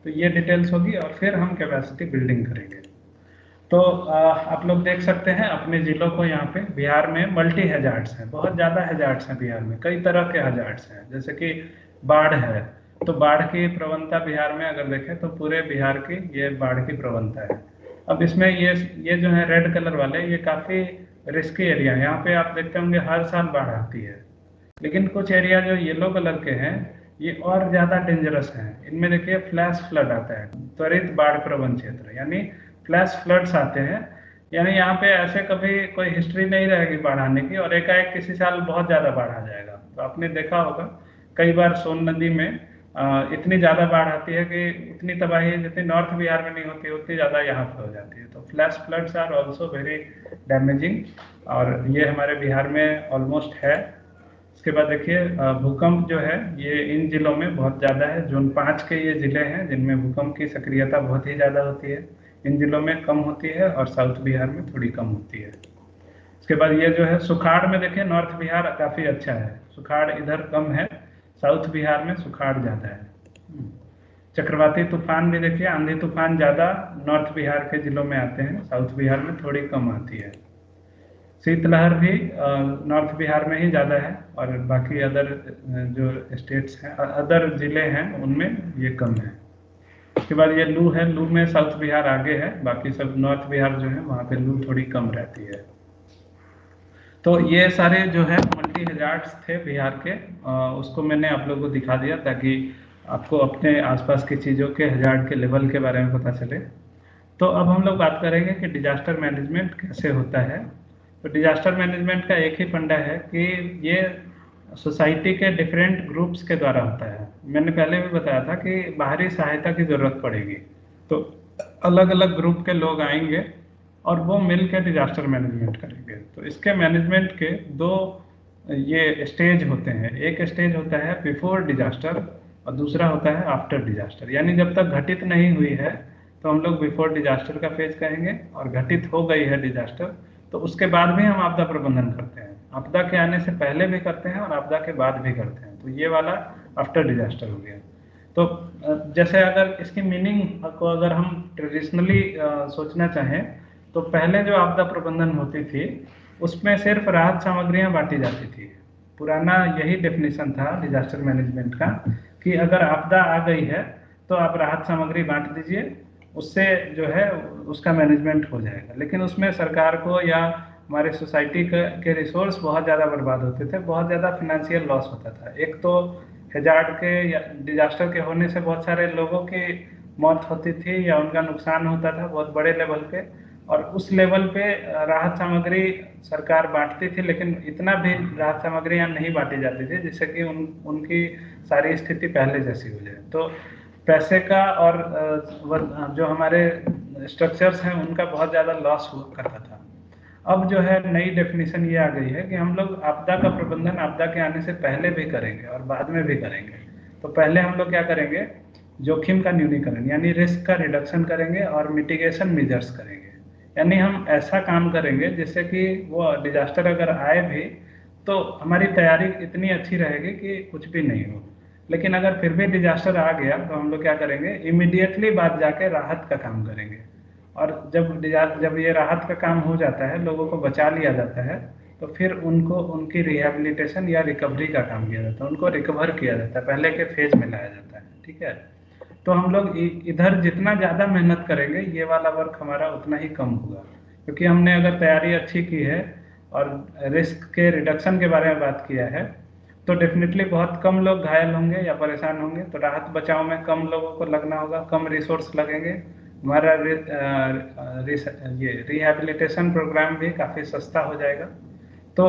तो ये डिटेल्स होगी और फिर हम कैपेसिटी बिल्डिंग करेंगे। तो आप लोग देख सकते हैं अपने जिलों को, यहाँ पे बिहार में मल्टी हैजार्ड्स हैं, बहुत ज़्यादा हैजार्ड्स हैं बिहार में, कई तरह के हैजार्ड्स हैं। जैसे कि बाढ़ है, तो बाढ़ की प्रवणता बिहार में अगर देखें तो पूरे बिहार की ये बाढ़ की प्रवणता है। अब इसमें ये जो है रेड कलर वाले, ये काफ़ी रिस्की एरिया है। यहाँ पे आप देखते होंगे हर साल बाढ़ आती है, लेकिन कुछ एरिया जो येलो कलर के हैं ये और ज़्यादा डेंजरस हैं। इनमें देखिए फ्लैश फ्लड आता है, त्वरित बाढ़ प्रवण क्षेत्र, यानी फ्लैश फ्लड्स आते हैं। यानी यहाँ पे ऐसे कभी कोई हिस्ट्री नहीं रहेगी बाढ़ आने की और एकाएक किसी साल बहुत ज़्यादा बाढ़ आ जाएगा। तो आपने देखा होगा कई बार सोन नदी में इतनी ज़्यादा बाढ़ आती है कि इतनी तबाही जितनी नॉर्थ बिहार में नहीं होती उतनी ज़्यादा यहाँ पे हो जाती है। तो flash floods are also very damaging, और ये हमारे बिहार में ऑलमोस्ट है। इसके बाद देखिए भूकंप जो है ये इन जिलों में बहुत ज़्यादा है। जोन 5 के ये जिले हैं जिनमें भूकंप की सक्रियता बहुत ही ज़्यादा होती है, इन जिलों में कम होती है और साउथ बिहार में थोड़ी कम होती है। इसके बाद ये जो है सुखाड़ में देखिए नॉर्थ बिहार काफ़ी अच्छा है, सुखाड़ इधर कम है, साउथ बिहार में सुखाड़ ज़्यादा है। चक्रवाती तूफान भी देखिए, आंधी तूफान ज़्यादा नॉर्थ बिहार के जिलों में आते हैं, साउथ बिहार में थोड़ी कम आती है। शीतलहर भी नॉर्थ बिहार में ही ज़्यादा है और बाकी अदर जो स्टेट्स हैं, अदर ज़िले हैं उनमें ये कम है। उसके बाद ये लू है, लू में साउथ बिहार आगे है, बाकी सब नॉर्थ बिहार जो है वहाँ पे लू थोड़ी कम रहती है। तो ये सारे जो है मल्टी हैजार्ड्स थे बिहार के, उसको मैंने आप लोगों को दिखा दिया ताकि आपको अपने आसपास की चीज़ों के हैजार्ड के लेवल के बारे में पता चले। तो अब हम लोग बात करेंगे कि डिजास्टर मैनेजमेंट कैसे होता है। तो डिजास्टर मैनेजमेंट का एक ही फंडा है कि ये सोसाइटी के डिफरेंट ग्रुप्स के द्वारा होता है। मैंने पहले भी बताया था कि बाहरी सहायता की ज़रूरत पड़ेगी तो अलग अलग ग्रुप के लोग आएंगे और वो मिल के डिजास्टर मैनेजमेंट करेंगे। तो इसके मैनेजमेंट के दो ये स्टेज होते हैं, एक स्टेज होता है बिफोर डिजास्टर और दूसरा होता है आफ्टर डिजास्टर। यानी जब तक घटित नहीं हुई है तो हम लोग बिफोर डिजास्टर का फेज कहेंगे, और घटित हो गई है डिजास्टर तो उसके बाद भी हम आपदा प्रबंधन करते हैं। आपदा के आने से पहले भी करते हैं और आपदा के बाद भी करते हैं। तो ये वाला आफ्टर डिजास्टर हो गया। तो जैसे अगर इसकी मीनिंग को अगर हम ट्रेडिशनली सोचना चाहें तो पहले जो आपदा प्रबंधन होती थी उसमें सिर्फ राहत सामग्रियां बांटी जाती थी। पुराना यही डेफिनेशन था डिजास्टर मैनेजमेंट का कि अगर आपदा आ गई है तो आप राहत सामग्री बांट दीजिए, उससे जो है उसका मैनेजमेंट हो जाएगा। लेकिन उसमें सरकार को या हमारे सोसाइटी के रिसोर्स बहुत ज़्यादा बर्बाद होते थे, बहुत ज़्यादा फिनेंशियल लॉस होता था। एक तो हैजार्ड के या डिजास्टर के होने से बहुत सारे लोगों की मौत होती थी या उनका नुकसान होता था बहुत बड़े लेवल पे, और उस लेवल पे राहत सामग्री सरकार बांटती थी, लेकिन इतना भी राहत सामग्रियाँ नहीं बांटी जाती थी जिससे कि उनकी सारी स्थिति पहले जैसी हो जाए। तो पैसे का और जो हमारे स्ट्रक्चर्स हैं उनका बहुत ज़्यादा लॉस हुआ करता था। अब जो है नई डेफिनेशन ये आ गई है कि हम लोग आपदा का प्रबंधन आपदा के आने से पहले भी करेंगे और बाद में भी करेंगे। तो पहले हम लोग क्या करेंगे, जोखिम का न्यूनीकरण यानी रिस्क का रिडक्शन करेंगे और मिटिगेशन मेजर्स करेंगे। यानी हम ऐसा काम करेंगे जिससे कि वो डिजास्टर अगर आए भी तो हमारी तैयारी इतनी अच्छी रहेगी कि कुछ भी नहीं हो। लेकिन अगर फिर भी डिजास्टर आ गया तो हम लोग क्या करेंगे, इमीडिएटली बाद जाके राहत का काम करेंगे। और जब ये राहत का काम हो जाता है, लोगों को बचा लिया जाता है, तो फिर उनको उनकी रिहेबिलिटेशन या रिकवरी का काम किया जाता है, उनको रिकवर किया जाता है, पहले के फेज में लाया जाता है। ठीक है, तो हम लोग इधर जितना ज़्यादा मेहनत करेंगे ये वाला वर्क हमारा उतना ही कम होगा, क्योंकि हमने अगर तैयारी अच्छी की है और रिस्क के रिडक्शन के बारे में बात किया है तो डेफिनेटली बहुत कम लोग घायल होंगे या परेशान होंगे, तो राहत बचाव में कम लोगों को लगना होगा, कम रिसोर्स लगेंगे, हमारा ये रिहेबिलिटेशन प्रोग्राम भी काफ़ी सस्ता हो जाएगा। तो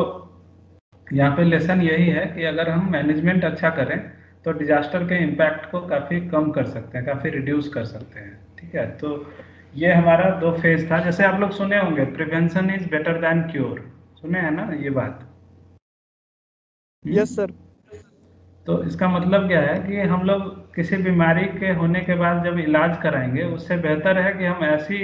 यहाँ पे लेसन यही है कि अगर हम मैनेजमेंट अच्छा करें तो डिजास्टर के इम्पैक्ट को काफ़ी कम कर सकते हैं, काफ़ी रिड्यूस कर सकते हैं। ठीक है, तो ये हमारा 2 फेज था। जैसे आप लोग सुने होंगे prevention is better than cure, सुने हैं ना ये बात? Yes sir. तो इसका मतलब क्या है कि हम लोग किसी बीमारी के होने के बाद जब इलाज कराएंगे उससे बेहतर है कि हम ऐसी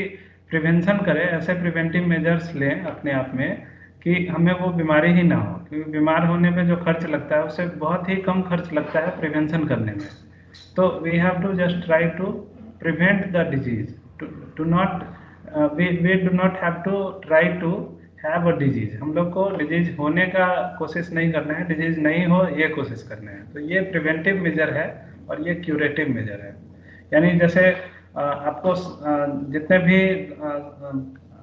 प्रिवेंशन करें, ऐसे प्रिवेंटिव मेजर्स लें अपने आप में कि हमें वो बीमारी ही ना हो, क्योंकि बीमार होने पे जो खर्च लगता है उससे बहुत ही कम खर्च लगता है प्रिवेंशन करने में। तो we have to just try to prevent the disease, to not we do not have to try to have a disease. हम लोग को डिजीज होने का कोशिश नहीं करना है, डिजीज नहीं हो ये कोशिश करना है। तो ये प्रिवेंटिव मेजर है और ये क्यूरेटिव मेजर है। यानी जैसे आपको जितने भी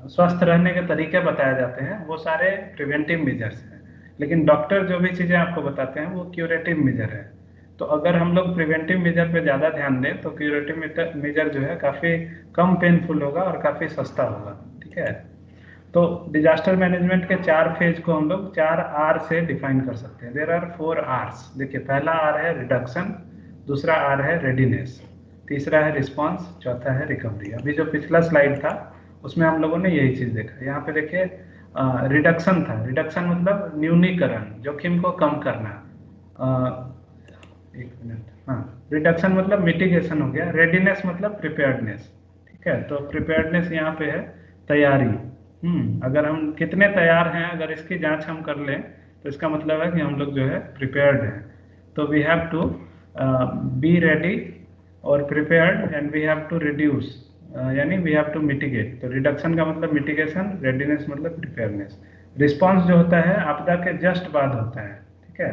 स्वस्थ रहने के तरीके बताए जाते हैं वो सारे प्रिवेंटिव मेजर्स हैं, लेकिन डॉक्टर जो भी चीज़ें आपको बताते हैं वो क्यूरेटिव मेजर है। तो अगर हम लोग प्रिवेंटिव मेजर पे ज़्यादा ध्यान दें तो क्यूरेटिव मेजर जो है काफ़ी कम पेनफुल होगा और काफ़ी सस्ता होगा। ठीक है, तो डिजास्टर मैनेजमेंट के 4 फेज को हम लोग 4 आर से डिफाइन कर सकते हैं। There are 4 R's. देखिए, पहला आर है रिडक्शन, दूसरा आर है रेडीनेस, तीसरा है रिस्पांस, चौथा है रिकवरी। अभी जो पिछला स्लाइड था उसमें हम लोगों ने यही चीज़ देखा। यहाँ पे देखिए रिडक्शन था, रिडक्शन मतलब न्यूनीकरण, जोखिम को कम करना। एक मिनट, हाँ, रिडक्शन मतलब मिटिगेशन हो गया। रेडीनेस मतलब प्रिपेयर्डनेस। ठीक है, तो प्रिपेयर्डनेस यहाँ पे है तैयारी। अगर हम कितने तैयार हैं अगर इसकी जांच हम कर लें तो इसका मतलब है कि हम लोग जो है प्रिपेयर्ड हैं। तो we have to be ready और prepared and we have to reduce, यानी वी हैव टू मिटिगेट। तो रिडक्शन का मतलब मिटिगेशन, रेडीनेस मतलब प्रिपेयर्डनेस। रिस्पांस जो होता है आपदा के जस्ट बाद होता है। ठीक है,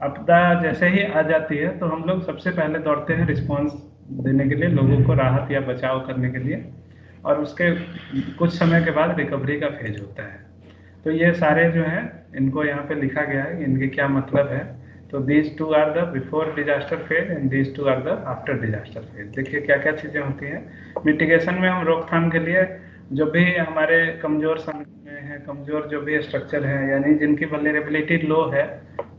आपदा जैसे ही आ जाती है तो हम लोग सबसे पहले दौड़ते हैं रिस्पांस देने के लिए, लोगों को राहत या बचाव करने के लिए, और उसके कुछ समय के बाद रिकवरी का फेज होता है। तो ये सारे जो हैं इनको यहाँ पे लिखा गया है, इनके क्या मतलब है। तो these 2 are the before disaster phase and these 2 are the after disaster phase. देखिए क्या क्या चीज़ें होती हैं मिटिगेशन में। हम रोकथाम के लिए जो भी हमारे कमजोर में है, कमजोर जो भी स्ट्रक्चर है, यानी जिनकी वल्नरेबिलिटी लो है,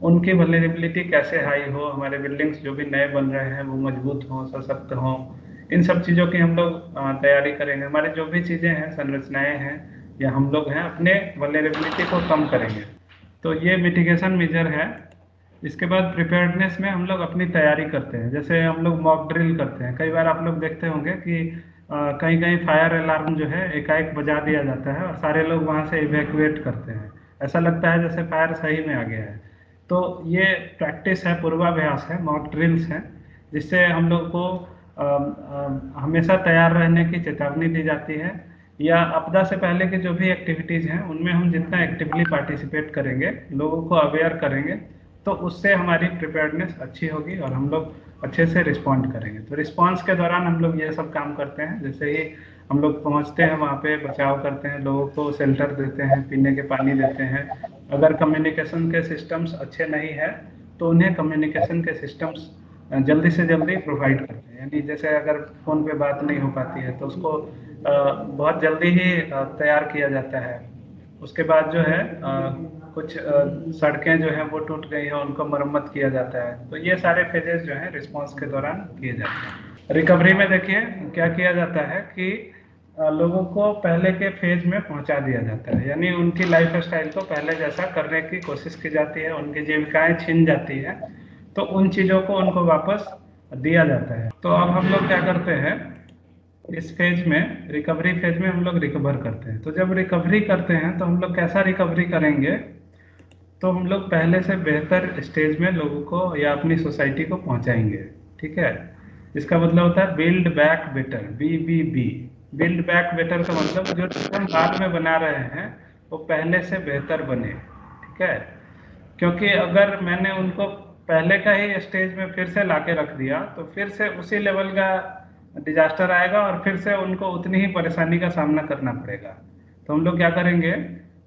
उनकी वल्नरेबिलिटी कैसे हाई हो, हमारे बिल्डिंग्स जो भी नए बन रहे हैं वो मजबूत हों, सशक्त हों, इन सब चीज़ों की हम लोग तैयारी करेंगे। हमारे जो भी चीज़ें हैं, संरचनाएं हैं या हम लोग हैं, अपने वल्नरेबिलिटी को कम करेंगे। तो ये मिटिगेशन मेजर है। इसके बाद प्रिपेयर्डनेस में हम लोग अपनी तैयारी करते हैं। जैसे हम लोग मॉक ड्रिल करते हैं, कई बार आप लोग देखते होंगे कि कहीं कहीं फायर अलार्म जो है एकाएक बजा दिया जाता है और सारे लोग वहाँ से इवैक्यूएट करते हैं, ऐसा लगता है जैसे फायर सही में आ गया है। तो ये प्रैक्टिस है, पूर्वाभ्यास है, मॉक ड्रिल्स हैं, जिससे हम लोग को हमेशा तैयार रहने की चेतावनी दी जाती है। या आपदा से पहले की जो भी एक्टिविटीज़ हैं उनमें हम जितना एक्टिवली पार्टिसिपेट करेंगे, लोगों को अवेयर करेंगे, तो उससे हमारी प्रिपेयर्डनेस अच्छी होगी और हम लोग अच्छे से रिस्पॉन्ड करेंगे। तो रिस्पॉन्स के दौरान हम लोग ये सब काम करते हैं। जैसे ही हम लोग पहुंचते हैं वहाँ पे बचाव करते हैं, लोगों को शेल्टर देते हैं, पीने के पानी देते हैं। अगर कम्युनिकेशन के सिस्टम्स अच्छे नहीं है तो उन्हें कम्युनिकेशन के सिस्टम्स जल्दी से जल्दी प्रोवाइड करते हैं। यानी जैसे अगर फ़ोन पे बात नहीं हो पाती है तो उसको बहुत जल्दी ही तैयार किया जाता है। उसके बाद जो है कुछ सड़कें जो हैं वो टूट गई हैं, उनको मरम्मत किया जाता है। तो ये सारे फेजेस जो हैं रिस्पांस के दौरान किए जाते हैं। रिकवरी में देखिए क्या किया जाता है कि लोगों को पहले के फेज में पहुंचा दिया जाता है, यानी उनकी लाइफ स्टाइल को पहले जैसा करने की कोशिश की जाती है, उनकी जीविकाएं छिन जाती है, तो उन चीज़ों को उनको वापस दिया जाता है। तो अब हम लोग क्या करते हैं, इस फेज में, रिकवरी फेज में हम लोग रिकवर करते हैं। तो जब रिकवरी करते हैं तो हम लोग कैसा रिकवरी करेंगे, तो हम लोग पहले से बेहतर स्टेज में लोगों को या अपनी सोसाइटी को पहुंचाएंगे। ठीक है, इसका मतलब होता है build back better, BBB। Build back better का मतलब जो हम बाद में बना रहे हैं वो पहले से बेहतर बने, ठीक है। क्योंकि अगर मैंने उनको पहले का ही स्टेज में फिर से लाके रख दिया तो फिर से उसी लेवल का डिजास्टर आएगा और फिर से उनको उतनी ही परेशानी का सामना करना पड़ेगा। तो हम लोग क्या करेंगे,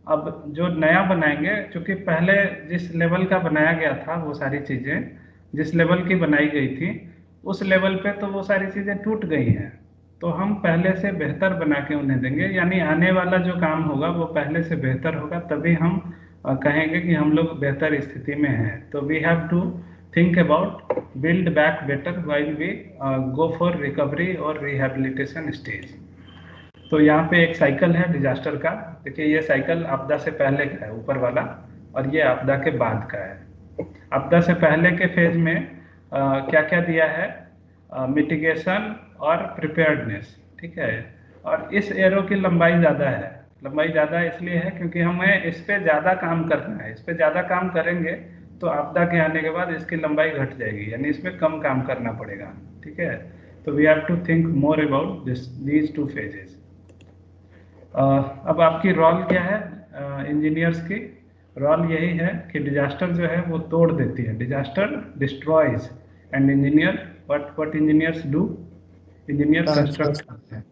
अब जो नया बनाएंगे, क्योंकि पहले जिस लेवल का बनाया गया था वो सारी चीज़ें जिस लेवल की बनाई गई थी उस लेवल पे तो वो सारी चीज़ें टूट गई हैं, तो हम पहले से बेहतर बना के उन्हें देंगे, यानी आने वाला जो काम होगा वो पहले से बेहतर होगा, तभी हम कहेंगे कि हम लोग बेहतर स्थिति में हैं। तो we have to think about build back better while we go for recovery और रिहेबिलिटेशन स्टेज। तो यहाँ पे एक साइकिल है डिजास्टर का, देखिए ये साइकिल आपदा से पहले का है ऊपर वाला, और ये आपदा के बाद का है। आपदा से पहले के फेज में क्या क्या दिया है, मिटिगेशन और प्रिपेयर्डनेस, ठीक है। और इस एरो की लंबाई ज़्यादा है, लंबाई ज़्यादा इसलिए है क्योंकि हमें इस पे ज़्यादा काम करना है। इस पे ज़्यादा काम करेंगे तो आपदा के आने के बाद इसकी लंबाई घट जाएगी, यानी इसमें कम काम करना पड़ेगा, ठीक है। तो we have to think more about these two phases. अब आपकी रोल क्या है इंजीनियर्स की? रोल यही है कि डिजास्टर जो है वो तोड़ देती है, disaster destroys and engineer what engineers do, engineer construct करते हैं।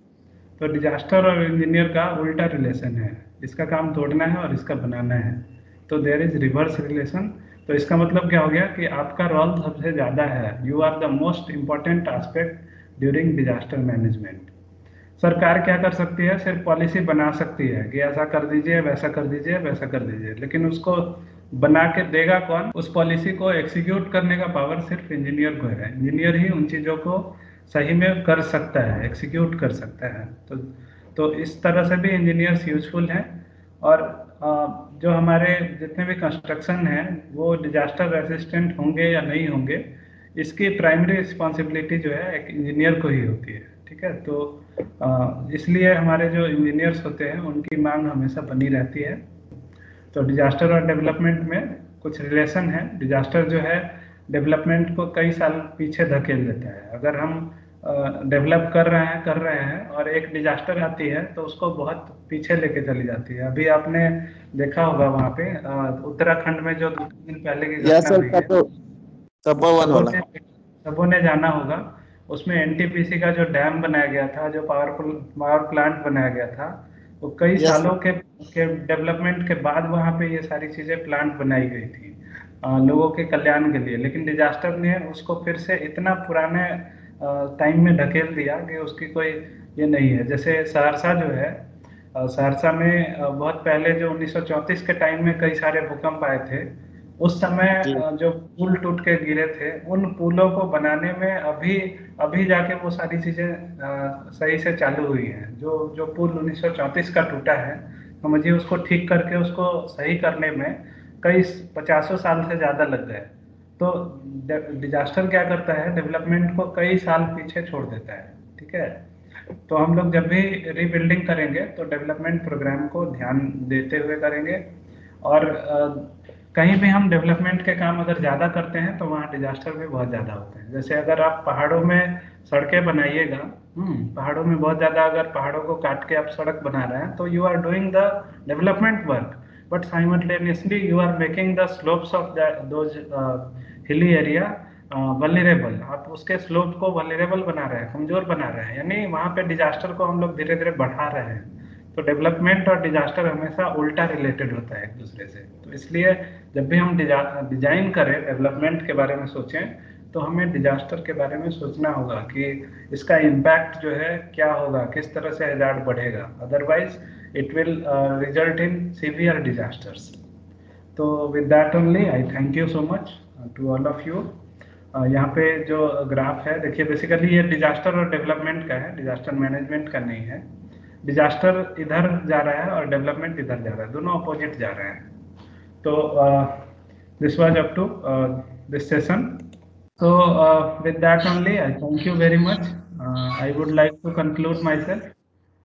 तो डिजास्टर और इंजीनियर का उल्टा रिलेशन है, इसका काम तोड़ना है और इसका बनाना है, तो देयर इज रिवर्स रिलेशन। तो इसका मतलब क्या हो गया कि आपका रोल सबसे ज़्यादा है, you are the most important aspect during disaster management. सरकार क्या कर सकती है, सिर्फ पॉलिसी बना सकती है कि ऐसा कर दीजिए, वैसा कर दीजिए, वैसा कर दीजिए, लेकिन उसको बना के देगा कौन? उस पॉलिसी को एग्जीक्यूट करने का पावर सिर्फ इंजीनियर को है। इंजीनियर ही उन चीज़ों को सही में कर सकता है, एग्जीक्यूट कर सकता है। तो इस तरह से भी इंजीनियर्स यूजफुल हैं। और जो हमारे जितने भी कंस्ट्रक्शन हैं वो डिजास्टर रेसिस्टेंट होंगे या नहीं होंगे, इसकी प्राइमरी रिस्पॉन्सिबिलिटी जो है एक इंजीनियर को ही होती है, ठीक है। तो इसलिए हमारे जो इंजीनियर्स होते हैं उनकी मांग हमेशा बनी रहती है। तो डिजास्टर और डेवलपमेंट में कुछ रिलेशन है। डिजास्टर जो है डेवलपमेंट को कई साल पीछे धकेल देता है। अगर हम डेवलप कर रहे हैं और एक डिजास्टर आती है तो उसको बहुत पीछे लेके चली जाती है। अभी आपने देखा होगा वहाँ पे उत्तराखंड में जो 2 दिन पहले की घटना हुई है, सबों ने जाना होगा। उसमें एनटीपीसी का जो डैम बनाया गया था, जो पावर प्लांट बनाया गया था, वो कई सालों के डेवलपमेंट के बाद वहाँ पे ये सारी चीज़ें प्लांट बनाई गई थी लोगों के कल्याण के लिए, लेकिन डिजास्टर ने उसको फिर से इतना पुराने टाइम में ढकेल दिया कि उसकी कोई ये नहीं है। जैसे सहरसा जो है, सहरसा में बहुत पहले जो 1934 के टाइम में कई सारे भूकंप आए थे, उस समय जो पुल टूट के गिरे थे, उन पुलों को बनाने में अभी जाके वो सारी चीज़ें सही से चालू हुई हैं। जो पुल 1934 का टूटा है, समझिए उसको ठीक करके उसको सही करने में कई 50 साल से ज़्यादा लग गए। तो डिजास्टर क्या करता है, डेवलपमेंट को कई साल पीछे छोड़ देता है, ठीक है। तो हम लोग जब भी रीबिल्डिंग करेंगे तो डेवलपमेंट प्रोग्राम को ध्यान देते हुए करेंगे। और कहीं भी हम डेवलपमेंट के काम अगर ज़्यादा करते हैं तो वहाँ डिजास्टर भी बहुत ज़्यादा होते हैं। जैसे अगर आप पहाड़ों में सड़कें बनाइएगा, पहाड़ों में बहुत ज़्यादा अगर पहाड़ों को काट के आप सड़क बना रहे हैं तो you are doing the development work, but simultaneously you are making the slopes of those hilly area vulnerable. आप उसके स्लोप को वल्नरेबल बना रहे हैं, कमजोर बना रहे हैं, यानी वहाँ पे डिजास्टर को हम लोग धीरे धीरे बढ़ा रहे हैं। तो डेवलपमेंट और डिजास्टर हमेशा उल्टा रिलेटेड होता है एक दूसरे से। तो इसलिए जब भी हम डिजाइन करें, डेवलपमेंट के बारे में सोचें, तो हमें डिजास्टर के बारे में सोचना होगा कि इसका इम्पैक्ट जो है क्या होगा, किस तरह से हैजार्ड बढ़ेगा, otherwise it will result in severe disasters. तो with that only I thank you so much to all of you. यहाँ पे जो ग्राफ है देखिए, बेसिकली ये डिजास्टर और डेवलपमेंट का है, डिजास्टर मैनेजमेंट का नहीं है। डिजास्टर इधर जा रहा है और डेवलपमेंट इधर जा रहा है, दोनों अपोजिट जा रहे हैं। तो this was up to this session. So with that only, I thank you very much. I would like to conclude myself.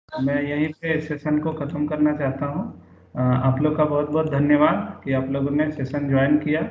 मैं यहीं पे सेशन को ख़त्म करना चाहता हूँ। आप लोग का बहुत बहुत धन्यवाद कि आप लोगों ने सेशन ज्वाइन किया।